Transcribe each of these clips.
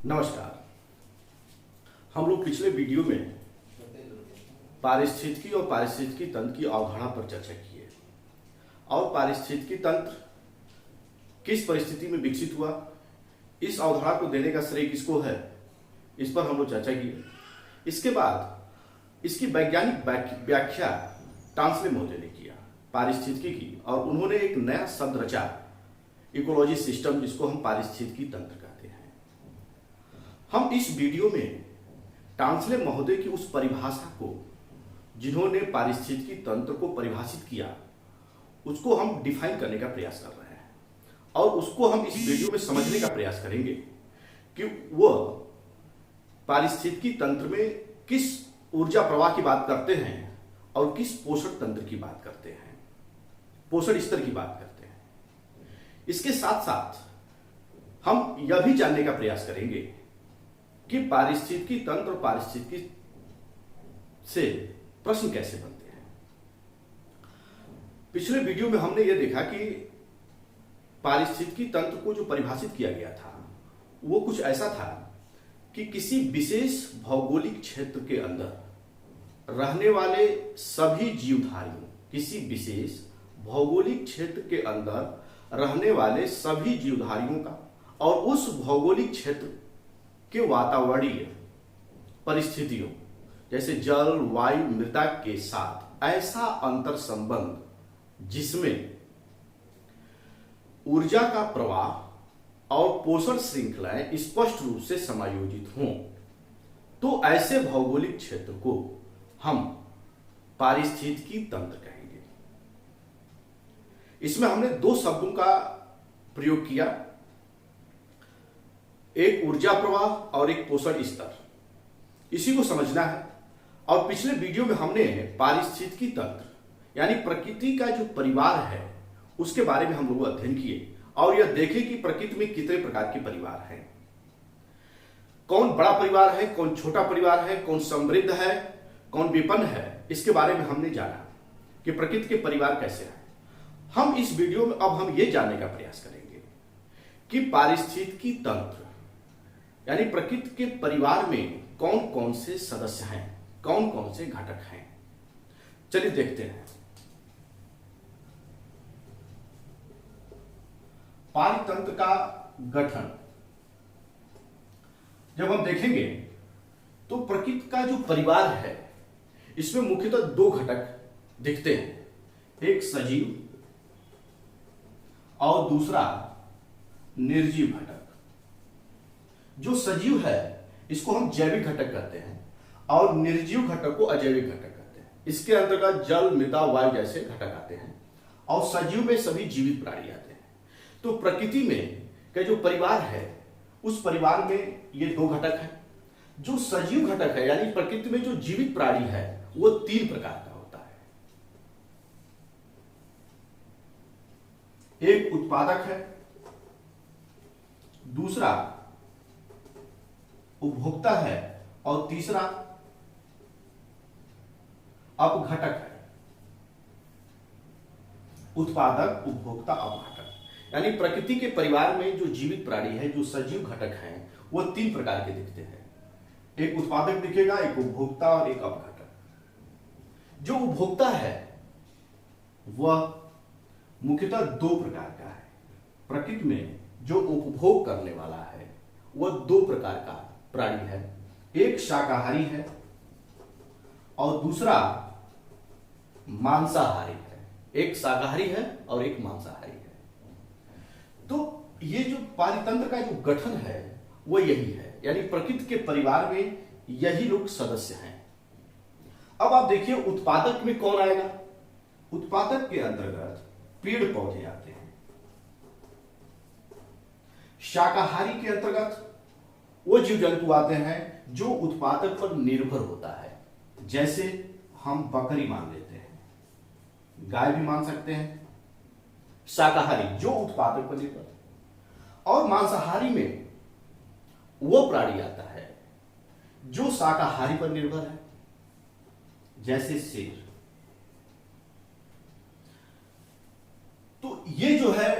नमस्कार। हम लोग पिछले वीडियो में पारिस्थितिकी और पारिस्थितिकी तंत्र की अवधारणा पर चर्चा की है और पारिस्थितिकी तंत्र किस परिस्थिति में विकसित हुआ, इस अवधारणा को देने का श्रेय किसको है, इस पर हम लोग चर्चा की है। इसके बाद इसकी वैज्ञानिक व्याख्या टांसले महोदय ने किया पारिस्थितिकी की, और उन्होंने एक नया शब्द रचा इकोलॉजी सिस्टम, जिसको हम पारिस्थितिकी तंत्र कहते हैं। हम इस वीडियो में टांसले महोदय की उस परिभाषा को, जिन्होंने पारिस्थितिकी तंत्र को परिभाषित किया, उसको हम डिफाइन करने का प्रयास कर रहे हैं और उसको हम इस वीडियो में समझने का प्रयास करेंगे कि वह पारिस्थितिकी तंत्र में किस ऊर्जा प्रवाह की बात करते हैं और किस पोषण तंत्र की बात करते हैं, पोषण स्तर की बात करते हैं। इसके साथ साथ हम यह भी जानने का प्रयास करेंगे कि पारिस्थितिकी तंत्र और पारिस्थितिकी से प्रश्न कैसे बनते हैं। पिछले वीडियो में हमने यह देखा कि पारिस्थितिकी तंत्र को जो परिभाषित किया गया था वो कुछ ऐसा था कि किसी विशेष भौगोलिक क्षेत्र के अंदर रहने वाले सभी जीवधारियों, किसी विशेष भौगोलिक क्षेत्र के अंदर रहने वाले सभी जीवधारियों का और उस भौगोलिक क्षेत्र के वातावरणीय परिस्थितियों जैसे जल, वायु, मृदा के साथ ऐसा अंतर संबंध जिसमें ऊर्जा का प्रवाह और पोषण श्रृंखलाएं स्पष्ट रूप से समायोजित हों, तो ऐसे भौगोलिक क्षेत्र को हम पारिस्थितिकी तंत्र कहेंगे। इसमें हमने दो शब्दों का प्रयोग किया, एक ऊर्जा प्रवाह और एक पोषण स्तर। इसी को समझना है। और पिछले वीडियो में हमने पारिस्थितिकी तंत्र यानी प्रकृति का जो परिवार है उसके बारे में हम लोग अध्ययन किए और यह देखे कि प्रकृति में कितने प्रकार के परिवार हैं, कौन बड़ा परिवार है, कौन छोटा परिवार है, कौन समृद्ध है, कौन विपन्न है। इसके बारे में हमने जाना कि प्रकृति के परिवार कैसे हैं। हम इस वीडियो में अब हम ये जानने का प्रयास करेंगे कि पारिस्थितिकी तंत्र यानी प्रकृति के परिवार में कौन कौन से सदस्य हैं, कौन कौन से घटक हैं। चलिए देखते हैं। पारितंत्र का गठन जब हम देखेंगे तो प्रकृति का जो परिवार है इसमें मुख्यतः दो घटक दिखते हैं, एक सजीव और दूसरा निर्जीव घटक। जो सजीव है इसको हम जैविक घटक कहते हैं और निर्जीव घटक को अजैविक घटक कहते हैं। इसके अंतर्गत जल, मृदा, वायु जैसे घटक आते हैं और सजीव में सभी जीवित प्राणी आते हैं। तो प्रकृति में का जो परिवार है उस परिवार में ये दो घटक हैं। जो सजीव घटक है यानी प्रकृति में जो जीवित प्राणी है वो तीन प्रकार का होता है। एक उत्पादक है, दूसरा उपभोक्ता है और तीसरा अपघटक है। उत्पादक, उपभोक्ता, अपघटक यानी प्रकृति के परिवार में जो जीवित प्राणी है, जो सजीव घटक हैं, वो तीन प्रकार के दिखते हैं। एक उत्पादक दिखेगा, एक उपभोक्ता और एक अपघटक। जो उपभोक्ता है वह मुख्यतः दो प्रकार का है। प्रकृति में जो उपभोग करने वाला है वह दो प्रकार का प्राणी है, एक शाकाहारी है और दूसरा मांसाहारी है। एक शाकाहारी है और एक मांसाहारी है। तो ये जो पारितंत्र का जो गठन है वो यही है, यानी प्रकृति के परिवार में यही लोग सदस्य हैं। अब आप देखिए उत्पादक में कौन आएगा। उत्पादक के अंतर्गत पेड़ पौधे आते हैं। शाकाहारी के अंतर्गत वो जीव जंतु आते हैं जो उत्पादक पर निर्भर होता है, जैसे हम बकरी मान लेते हैं, गाय भी मान सकते हैं। शाकाहारी जो उत्पादक पर निर्भर, और मांसाहारी में वो प्राणी आता है जो शाकाहारी पर निर्भर है, जैसे शेर। तो ये जो है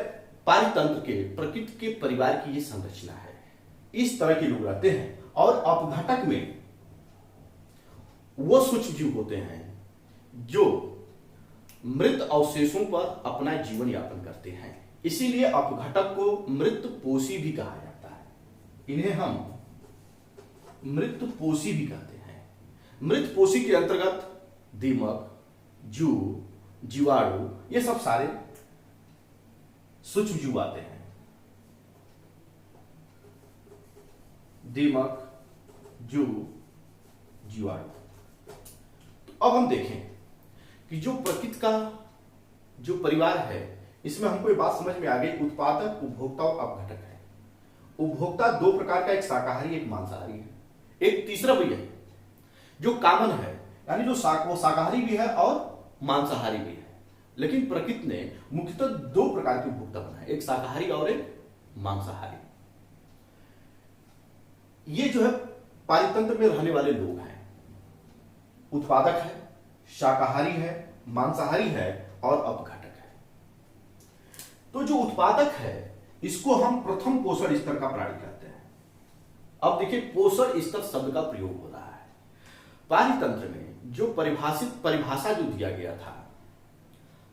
पारितंत्र के प्रकृति के परिवार की ये संरचना है। इस तरह के लोग रहते हैं। और अपघटक में वो सूक्ष्म जीव होते हैं जो मृत अवशेषों पर अपना जीवन यापन करते हैं। इसीलिए अपघटक को मृतपोषी भी कहा जाता है। इन्हें हम मृतपोषी भी कहते हैं। मृतपोषी के अंतर्गत दीमक, जू, जीवाणु, ये सब सारे सूक्ष्म जीव आते हैं। दीमक, जू, जीवाणु। तो अब हम देखें कि जो प्रकृति का जो परिवार है, इसमें हमको ये बात समझ में आ गई, उत्पादक, उपभोक्ता और अपघटक है। उपभोक्ता दो प्रकार का, एक शाकाहारी एक मांसाहारी है। एक तीसरा भी है जो कॉमन है, यानी जो वो शाकाहारी भी है और मांसाहारी भी है। लेकिन प्रकृति ने मुख्यतः दो प्रकार के उपभोक्ता बनाए, एक शाकाहारी और एक मांसाहारी। ये जो है पारितंत्र में रहने वाले लोग हैं। उत्पादक है, शाकाहारी है, मांसाहारी है और अपघटक है। तो जो उत्पादक है इसको हम प्रथम पोषण स्तर का प्राणी कहते हैं। अब देखिए, पोषण स्तर शब्द का प्रयोग हो रहा है पारितंत्र में। जो परिभाषा जो दिया गया था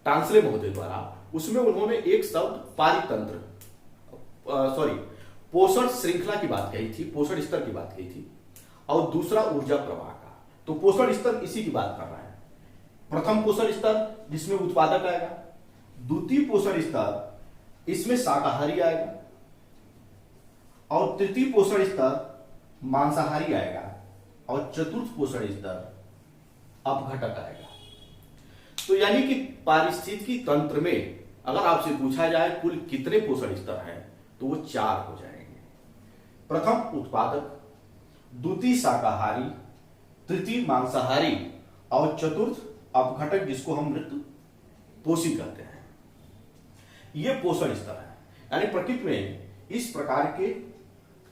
टांसले महोदय द्वारा, उसमें उन्होंने एक शब्द पारितंत्र पोषण श्रृंखला की बात कही थी, पोषण स्तर की बात कही थी, और दूसरा ऊर्जा प्रवाह का। तो पोषण स्तर इसी की बात कर रहा है। प्रथम पोषण स्तर जिसमें उत्पादक आएगा, द्वितीय पोषण स्तर इसमें शाकाहारी आएगा, और तृतीय पोषण स्तर मांसाहारी आएगा, और चतुर्थ पोषण स्तर अपघटक आएगा। तो यानी कि पारिस्थितिकी तंत्र में अगर आपसे पूछा जाए कुल कितने पोषण स्तर हैं, तो वो 4 हो जाएंगे। प्रथम उत्पादक, द्वितीय शाकाहारी, तृतीय मांसाहारी और चतुर्थ अपघटक, जिसको हम मृत पोषी कहते हैं। ये पोषण स्तर है, यानी प्रकृति में इस प्रकार के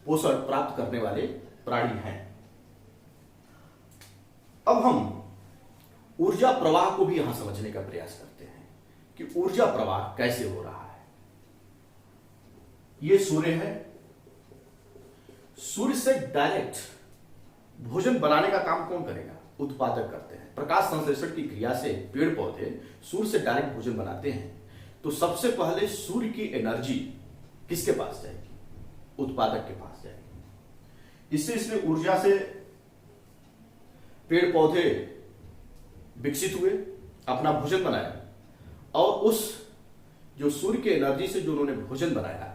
पोषण प्राप्त करने वाले प्राणी हैं। अब हम ऊर्जा प्रवाह को भी यहां समझने का प्रयास करते हैं कि ऊर्जा प्रवाह कैसे हो रहा है। यह सूर्य है, सूर्य से डायरेक्ट भोजन बनाने का काम कौन करेगा? उत्पादक करते हैं। प्रकाश संश्लेषण की क्रिया से पेड़ पौधे सूर्य से डायरेक्ट भोजन बनाते हैं। तो सबसे पहले सूर्य की एनर्जी किसके पास जाएगी? उत्पादक के पास जाएगी। इससे ऊर्जा से पेड़ पौधे विकसित हुए, अपना भोजन बनाया, और उस जो सूर्य की एनर्जी से जो उन्होंने भोजन बनाया,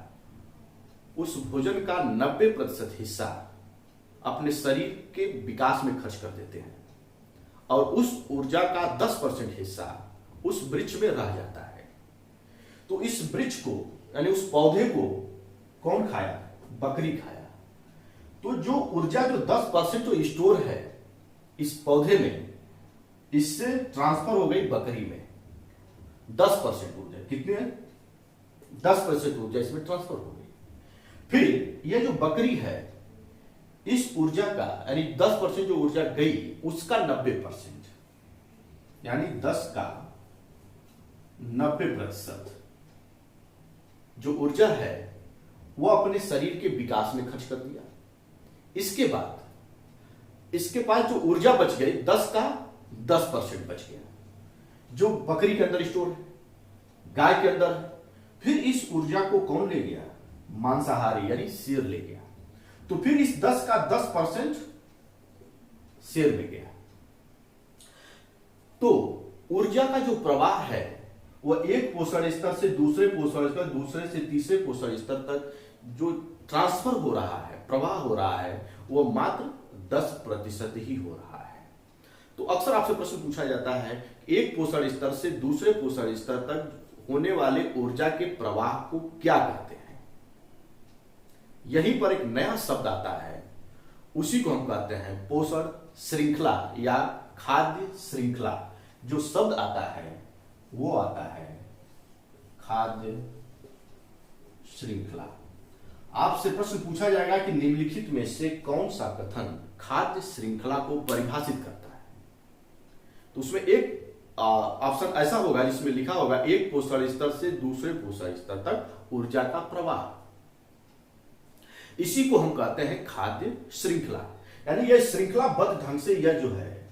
उस भोजन का 90% हिस्सा अपने शरीर के विकास में खर्च कर देते हैं, और उस ऊर्जा का 10% हिस्सा उस वृक्ष में रह जाता है। तो इस वृक्ष को, यानी उस पौधे को कौन खाया? बकरी खाया। तो जो ऊर्जा जो 10% जो स्टोर है इस पौधे में, इससे ट्रांसफर हो गई बकरी में। 10% ऊर्जा कितनी है? 10% ऊर्जा इसमें ट्रांसफर हो गई। फिर यह जो बकरी है, इस ऊर्जा का, यानी 10% जो ऊर्जा गई, उसका 90%, यानी 10 का 90% जो ऊर्जा है वो अपने शरीर के विकास में खर्च कर दिया। इसके बाद इसके पास जो ऊर्जा बच गई, 10 का 10% बच गया, जो बकरी के अंदर स्टोर है, गाय के अंदर है। फिर इस ऊर्जा को कौन ले गया? मांसाहारी, यानी शेर ले गया। तो फिर इस 10 का 10% शेर में गया। तो ऊर्जा का जो प्रवाह है वह एक पोषण स्तर से दूसरे पोषण स्तर, दूसरे से तीसरे पोषण स्तर तक जो ट्रांसफर हो रहा है, प्रवाह हो रहा है, वह मात्र 10% ही हो रहा है। तो अक्सर आपसे प्रश्न पूछा जाता है, एक पोषण स्तर से दूसरे पोषण स्तर तक होने वाले ऊर्जा के प्रवाह को क्या कहते हैं? यहीं पर एक नया शब्द आता है, उसी को हम कहते हैं पोषण श्रृंखला या खाद्य श्रृंखला। जो शब्द आता है वो आता है खाद्य श्रृंखला। आपसे प्रश्न पूछा जाएगा कि निम्नलिखित में से कौन सा कथन खाद्य श्रृंखला को परिभाषित करता है? तो उसमें एक ऑप्शन ऐसा होगा जिसमें लिखा होगा एक पोषण स्तर से दूसरे पोषण स्तर तक ऊर्जा का प्रवाह। इसी को हम कहते हैं खाद्य श्रृंखला। यानी यह श्रृंखलाबद्ध ढंग से यह जो है,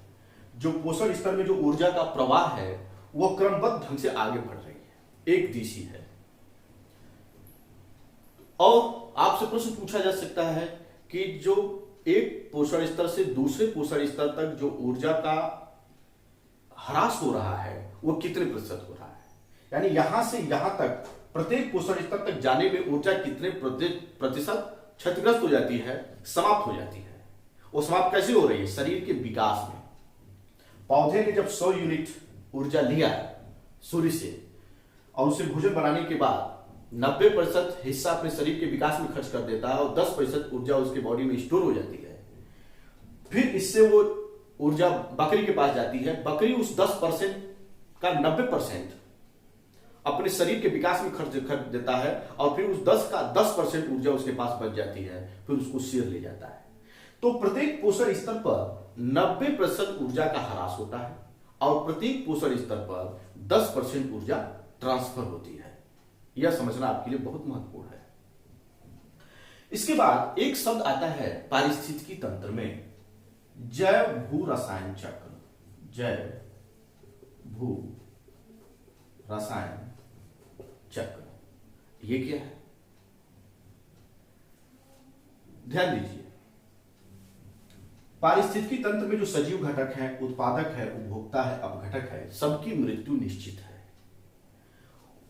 जो पोषण स्तर में जो ऊर्जा का प्रवाह है वह क्रमबद्ध ढंग से आगे बढ़ रही है, एक दिशी है। और आपसे प्रश्न पूछा जा सकता है कि जो एक पोषण स्तर से दूसरे पोषण स्तर तक जो ऊर्जा का ह्रास हो रहा है वो कितने प्रतिशत हो रहा है, यानी यहां से यहां तक प्रत्येक पोषण स्तर तक जाने में ऊर्जा कितने प्रतिशत क्षतिग्रस्त हो जाती है, समाप्त हो जाती है। वो समाप्त कैसे हो रही है? शरीर के विकास में। पौधे ने जब 100 यूनिट ऊर्जा लिया सूर्य से और उसे भोजन बनाने के बाद 90% हिस्सा अपने शरीर के विकास में खर्च कर देता है और 10% ऊर्जा उसके बॉडी में स्टोर हो जाती है। फिर इससे वो ऊर्जा बकरी के पास जाती है, बकरी उस 10% का 90% अपने शरीर के विकास में खर्च कर देता है और फिर उस 10% ऊर्जा उसके पास बच जाती है, फिर उसको शेर ले जाता है। तो प्रत्येक पोषण स्तर पर 90% ऊर्जा का ह्रास होता है और प्रत्येक पोषण स्तर पर 10% ऊर्जा ट्रांसफर होती है। यह समझना आपके लिए बहुत महत्वपूर्ण है। इसके बाद एक शब्द आता है पारिस्थितिकी तंत्र में, जैव भू रसायन चक्र। जैव भू रसायन चक्र, ये क्या है? ध्यान दीजिए, पारिस्थितिकी तंत्र में जो सजीव घटक है, उत्पादक है, उपभोक्ता है, अपघटक है, सबकी मृत्यु निश्चित है।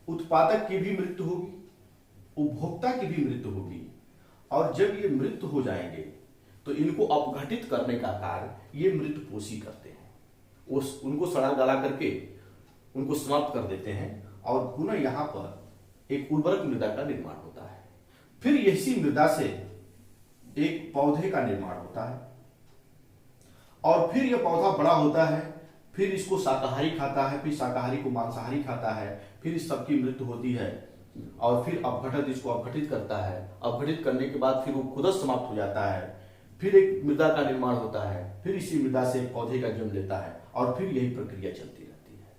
उत्पादक की भी मृत्यु होगी, उपभोक्ता की भी मृत्यु होगी, और जब ये मृत्यु हो जाएंगे तो इनको अपघटित करने का कार्य ये मृतपोषी करते हैं। उनको सड़ा गला करके उनको समाप्त कर देते हैं और पुनः यहां पर एक उर्वरक मृदा का निर्माण होता है। फिर इसी मृदा से एक पौधे का निर्माण होता है और फिर यह पौधा बड़ा होता है, फिर इसको शाकाहारी खाता है, फिर शाकाहारी को मांसाहारी खाता है, फिर इस सबकी मृत्यु होती है और फिर अपघटक इसको अपघटित करता है। अपघटित करने के बाद फिर वो खुद समाप्त हो जाता है, फिर एक मृदा का निर्माण होता है, फिर इसी मृदा से पौधे का जन्म लेता है और फिर यही प्रक्रिया चलती रहती है।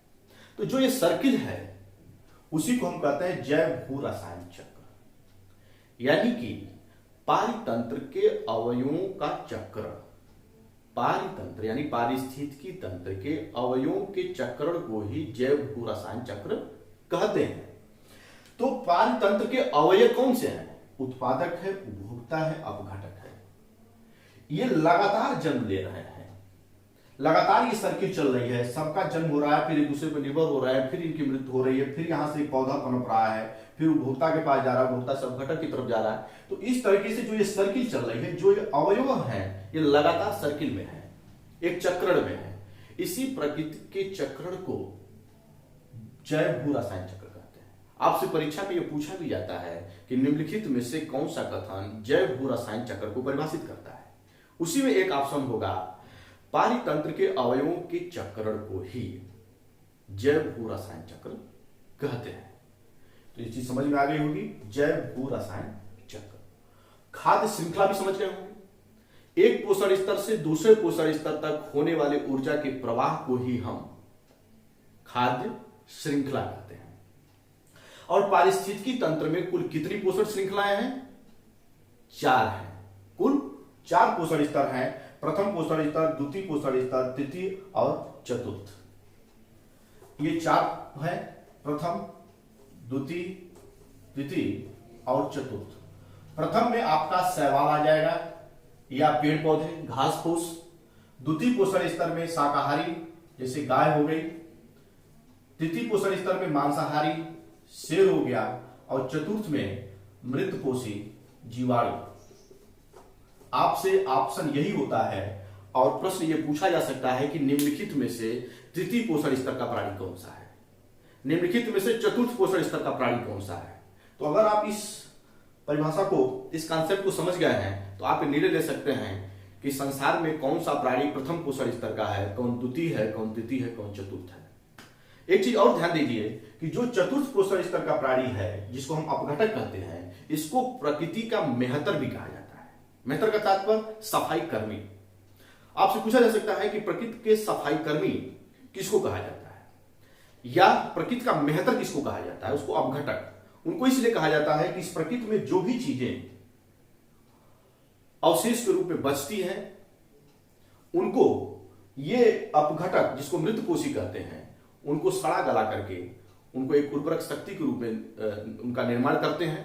तो जो ये सर्किल है उसी को हम कहते हैं जैव भू रसायन चक्र, यानी कि पारितंत्र के अवयवों का चक्र। पारितंत्र यानी पारिस्थितिकी तंत्र के अवयवों के चक्रण को ही जैव भू रसायन चक्र कहते हैं। तो पारितंत्र के अवयव कौन से हैं? उत्पादक है, उपभोक्ता है, अपघटक है। ये लगातार जन्म ले रहे हैं, लगातार ये सर्किल चल रही है, सबका जन्म हो रहा है, फिर एक दूसरे पर निर्भर हो रहा है, फिर इनकी मृत्यु हो रही है, फिर यहां से एक पौधा पनप रहा है, फिर उपभोक्ता के पास जा रहा है, उपभोक्ता से अपघटक की तरफ जा रहा है। तो इस तरीके से जो ये सर्किल चल रही है, जो ये अवयव है ये लगातार सर्किल में है, एक चक्रण में है। इसी प्रकृति के चक्रण को जैव भू रसायन चक्र कहते हैं। आपसे परीक्षा में यह पूछा भी जाता है कि निम्नलिखित में से कौन सा कथन जैव भू रसायन चक्र को परिभाषित करता है। उसी में एक ऑप्शन होगा पारितंत्र के अवयवों के चक्रण को ही जैव भू रसायन चक्र कहते हैं। तो ये चीज समझ में आ गई होगी, जैव भू रसायन चक्र। खाद्य श्रृंखला भी समझ गए होंगे। एक पोषण स्तर से दूसरे पोषण स्तर तक होने वाले ऊर्जा के प्रवाह को ही हम खाद्य श्रृंखला कहते हैं। और पारिस्थितिकी तंत्र में कुल कितनी पोषण श्रृंखलाएं हैं? 4 हैं। कुल 4 पोषण स्तर हैं। प्रथम पोषण स्तर, द्वितीय पोषण स्तर, तृतीय और चतुर्थ। ये 4 है, प्रथम, द्वितीय, तृतीय और चतुर्थ। प्रथम में आपका शैवाल आ जाएगा या पेड़ पौधे, घास फूस। द्वितीय पोषण स्तर में शाकाहारी जैसे गाय हो गई। तृतीय पोषण स्तर में मांसाहारी शेर हो गया और चतुर्थ में मृतपोषी जीवाणु। आपसे ऑप्शन यही होता है और प्रश्न यह पूछा जा सकता है कि निम्नलिखित में से तृतीय पोषण स्तर का प्राणी कौन सा है, निम्नलिखित में से चतुर्थ पोषण स्तर का प्राणी कौन सा है। तो अगर आप इस परिभाषा को, इस कॉन्सेप्ट को समझ गए हैं तो आप निर्णय ले सकते हैं कि संसार में कौन सा प्राणी प्रथम पोषण स्तर का है, कौन द्वितीय है, कौन तृतीय है, कौन चतुर्थ है। एक चीज और ध्यान दीजिए कि जो चतुर्थ पोषण स्तर का प्राणी है, जिसको हम अपघटक कहते हैं, इसको प्रकृति का मेहतर भी कहा जाता है। मेहतर का तात्पर्य सफाई कर्मी। आपसे पूछा जा सकता है कि प्रकृति के सफाई कर्मी किसको कहा जाता है या प्रकृति का मेहतर किसको कहा जाता है? उसको अपघटक। उनको इसलिए कहा जाता है कि इस प्रकृति में जो भी चीजें अवशेष के रूप में बचती हैं, उनको ये अपघटक जिसको मृत कोशी कहते हैं, उनको सड़ा गला करके उनको एक उर्वरक शक्ति के रूप में उनका निर्माण करते हैं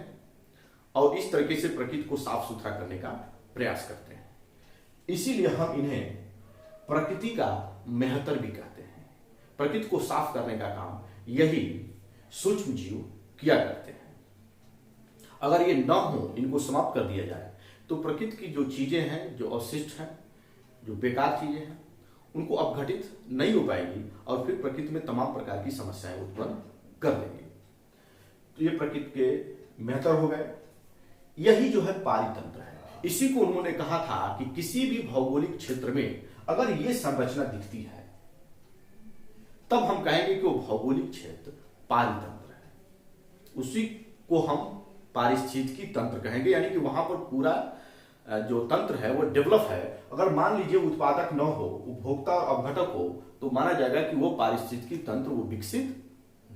और इस तरीके से प्रकृति को साफ सुथरा करने का प्रयास करते हैं। इसीलिए हम इन्हें प्रकृति का मेहतर भी कहते हैं। प्रकृति को साफ करने का काम यही सूक्ष्म जीव किया करते हैं। अगर ये न हो, इनको समाप्त कर दिया जाए, तो प्रकृति की जो चीजें हैं, जो अवशिष्ट हैं, जो बेकार चीजें हैं, उनको अपघटित नहीं हो पाएगी और फिर प्रकृति में तमाम प्रकार की समस्याएं उत्पन्न कर देंगे। तो ये प्रकृति के मेहतर हो गए। यही जो है पारितंत्र है। इसी को उन्होंने कहा था कि किसी भी भौगोलिक क्षेत्र में अगर ये संरचना दिखती है, तब हम कहेंगे कि वो भौगोलिक क्षेत्र पारितंत्र है। उसी को हम पारिस्थितिकी तंत्र कहेंगे, यानी कि वहां पर पूरा जो तंत्र है वो डेवलप है। अगर मान लीजिए उत्पादक न हो, उपभोक्ता और अपघटक हो, तो माना जाएगा कि वो पारिस्थितिकी तंत्र वो विकसित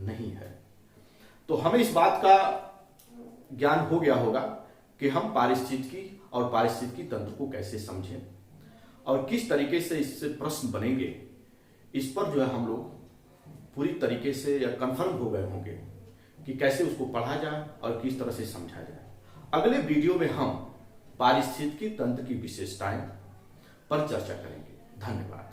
नहीं है। तो हमें इस बात का ज्ञान हो गया होगा कि हम पारिस्थितिकी और पारिस्थितिकी तंत्र को कैसे समझें और किस तरीके से इससे प्रश्न बनेंगे। इस पर जो है हम लोग पूरी तरीके से या कन्फर्म हो गए होंगे कि कैसे उसको पढ़ा जाए और किस तरह से समझा जाए। अगले वीडियो में हम पारिस्थितिकी तंत्र की विशेषताएं पर चर्चा करेंगे। धन्यवाद।